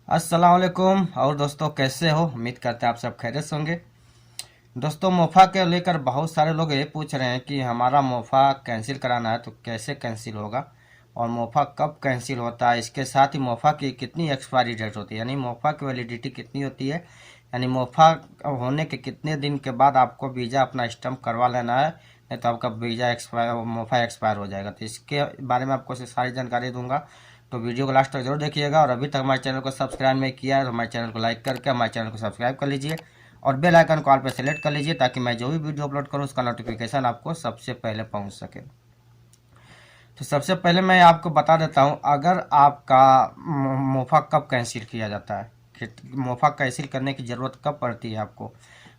अस्सलाम वालेकुम। और दोस्तों कैसे हो? उम्मीद करते हैं आप सब खैरियत से होंगे। दोस्तों मोफ़ा के लेकर बहुत सारे लोग ये पूछ रहे हैं कि हमारा मोफ़ा कैंसिल कराना है तो कैसे कैंसिल होगा और मोफ़ा कब कैंसिल होता है, इसके साथ ही मोफ़ा की कितनी एक्सपायरी डेट होती है, यानी मोफ़ा की वैलिडिटी कितनी होती है, यानी मोफ़ा होने के कितने दिन के बाद आपको वीज़ा अपना स्टम्प करवा लेना है, नहीं तो आपका वीज़ा एक्सपायर मोफ़ा एक्सपायर हो जाएगा। तो इसके बारे में आपको सारी जानकारी दूंगा, तो वीडियो को लास्ट तक जरूर देखिएगा। और अभी तक हमारे चैनल को सब्सक्राइब नहीं किया है तो हमारे चैनल को लाइक करके हमारे चैनल को सब्सक्राइब कर लीजिए और बेल आइकन को ऑल पे सेलेक्ट कर लीजिए ताकि मैं जो भी वीडियो अपलोड करूं उसका नोटिफिकेशन आपको सबसे पहले पहुंच सके। तो सबसे पहले मैं आपको बता देता हूं, अगर आपका मोफ़ा कब कैंसिल किया जाता है, मोफ़ा कैंसिल करने की ज़रूरत कब पड़ती है आपको।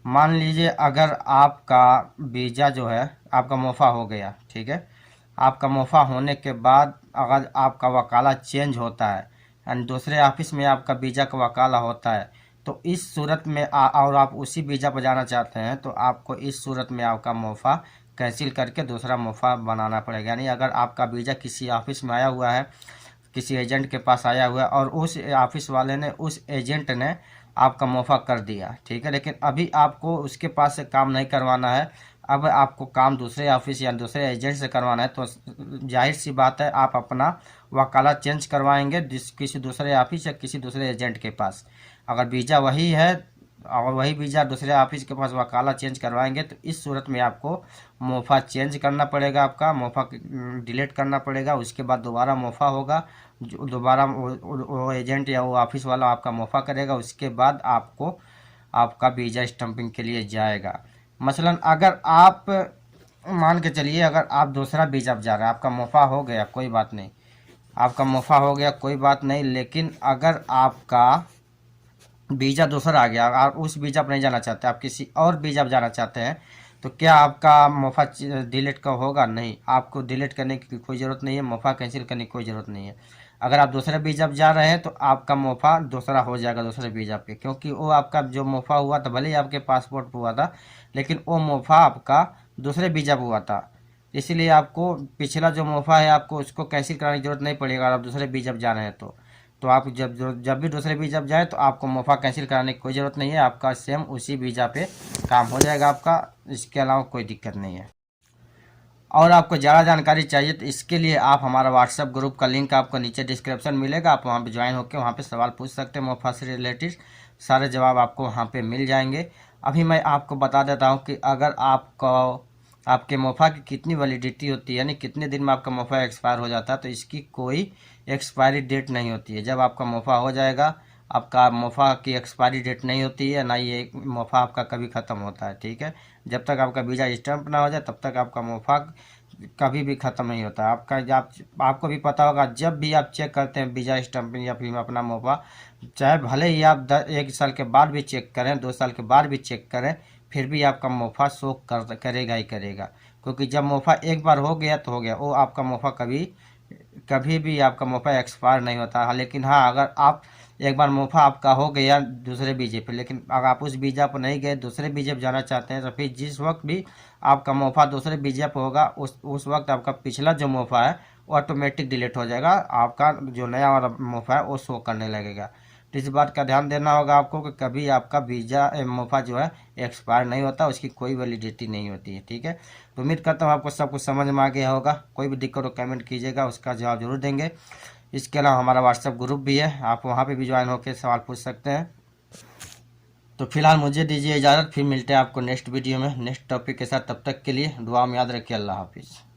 मान लीजिए अगर आपका वीज़ा जो है, आपका मोफ़ा हो गया, ठीक है, आपका मोफ़ा होने के बाद अगर आपका वकाला चेंज होता है एंड दूसरे ऑफिस में आपका वीज़ा का वकाला होता है, तो इस सूरत में और आप उसी वीज़ा पर जाना चाहते हैं तो आपको इस सूरत में आपका मोफ़ा कैंसिल करके दूसरा मोफ़ा बनाना पड़ेगा। यानी अगर आपका वीज़ा किसी ऑफिस में आया हुआ है, किसी एजेंट के पास आया हुआ है और उस ऑफिस वाले ने, उस एजेंट ने आपका मोफ़ा कर दिया, ठीक है, लेकिन अभी आपको उसके पास से काम नहीं करवाना है, अब आपको काम दूसरे ऑफिस या दूसरे एजेंट से करवाना है, तो जाहिर सी बात है आप अपना वकाला चेंज करवाएंगे किसी दूसरे ऑफिस या किसी दूसरे एजेंट के पास। अगर वीज़ा वही है और वही वीज़ा दूसरे ऑफिस के पास वकाला चेंज करवाएंगे तो इस सूरत में आपको मोफ़ा चेंज करना पड़ेगा, आपका मोफ़ा डिलीट करना पड़ेगा। उसके बाद दोबारा मोफ़ा होगा, जो दोबारा वो एजेंट या वो ऑफिस वाला आपका मोफ़ा करेगा, उसके बाद आपको आपका वीज़ा स्टम्पिंग के लिए जाएगा। मसलन अगर आप मान के चलिए, अगर आप दूसरा वीज़ा जा रहे हैं, आपका मोफ़ा हो गया कोई बात नहीं, आपका मोफ़ा हो गया कोई बात नहीं, लेकिन अगर आपका वीज़ा दूसरा आ गया, आप उस वीज़ा पर नहीं जाना चाहते, आप किसी और वीज़ा पर जाना चाहते हैं, तो क्या आपका मोफ़ा डिलीट का होगा? नहीं, आपको डिलीट करने की कोई ज़रूरत नहीं है, मोफ़ा कैंसिल करने की कोई ज़रूरत नहीं है। अगर आप दूसरे वीज़ा पर जा रहे हैं तो आपका मोफ़ा दूसरा हो जाएगा दूसरे वीज़ा पे, क्योंकि वो आपका जो मोफ़ा हुआ था, भले ही आपके पासपोर्ट पर हुआ था, लेकिन वो मोफ़ा आपका दूसरे वीज़ा पर हुआ था, इसलिए आपको पिछला जो मोफ़ा है आपको उसको कैंसिल कराने की ज़रूरत नहीं पड़ेगी। अगर आप दूसरे वीज़ा पर जा रहे हैं तो आप जब भी दूसरे वीज़ा पर जाए तो आपको मोफ़ा कैंसिल कराने की कोई ज़रूरत नहीं है, आपका सेम उसी वीज़ा पे काम हो जाएगा आपका, इसके अलावा कोई दिक्कत नहीं है। और आपको ज़्यादा जानकारी चाहिए तो इसके लिए आप हमारा व्हाट्सएप ग्रुप का लिंक आपको नीचे डिस्क्रिप्शन मिलेगा, आप वहाँ पे ज्वाइन होकर वहाँ पे सवाल पूछ सकते हैं मोफ़ा से रिलेटेड, सारे जवाब आपको वहाँ पे मिल जाएंगे। अभी मैं आपको बता देता हूँ कि अगर आपको आपके मोफ़ा की कितनी वैलिडिटी होती है, यानी कितने दिन में आपका मोफ़ा एक्सपायर हो जाता है, तो इसकी कोई एक्सपायरी डेट नहीं होती है। जब आपका मोफ़ा हो जाएगा, आपका मोफ़ा की एक्सपायरी डेट नहीं होती है, ना ये मोफ़ा आपका कभी ख़त्म होता है, ठीक है। जब तक आपका वीज़ा स्टैंप ना हो जाए तब तक आपका मोफ़ा कभी भी ख़त्म नहीं होता है आपका। आपको भी पता होगा, जब भी आप चेक करते हैं वीज़ा स्टैंपिंग या फिर अपना मोफ़ा, चाहे भले ही आप 1 साल के बाद भी चेक करें, 2 साल के बाद भी चेक करें, फिर भी आपका मोफ़ा शो करेगा ही करेगा, क्योंकि जब मोफ़ा एक बार हो गया तो हो गया, वो आपका मोफ़ा कभी कभी भी आपका मोफ़ा एक्सपायर नहीं होता है। लेकिन हाँ, अगर आप एक बार मोफ़ा आपका हो गया दूसरे वीज़े पे, लेकिन अगर आप उस वीज़ा पर नहीं गए, दूसरे वीज़े पर जाना चाहते हैं, तो फिर जिस वक्त भी आपका मोफ़ा दूसरे वीज़े पर होगा उस वक्त आपका पिछला जो मोफ़ा है वो ऑटोमेटिक डिलीट हो जाएगा, आपका जो नया वाला मोफ़ा है वो शो करने लगेगा। तो इस बात का ध्यान देना होगा आपको कि कभी आपका वीज़ा मोफ़ा जो है एक्सपायर नहीं होता, उसकी कोई वैलिडिटी नहीं होती है, ठीक है। तो उम्मीद करता हूँ आपको सब कुछ समझ में आ गया होगा। कोई भी दिक्कत हो कमेंट कीजिएगा, उसका जवाब जरूर देंगे। इसके अलावा हमारा व्हाट्सएप ग्रुप भी है, आप वहाँ पे भी ज्वाइन होकर सवाल पूछ सकते हैं। तो फिलहाल मुझे दीजिए इजाज़त, फिर मिलते हैं आपको नेक्स्ट वीडियो में नेक्स्ट टॉपिक के साथ। तब तक के लिए दुआ में याद रखिए। अल्लाह हाफिज़।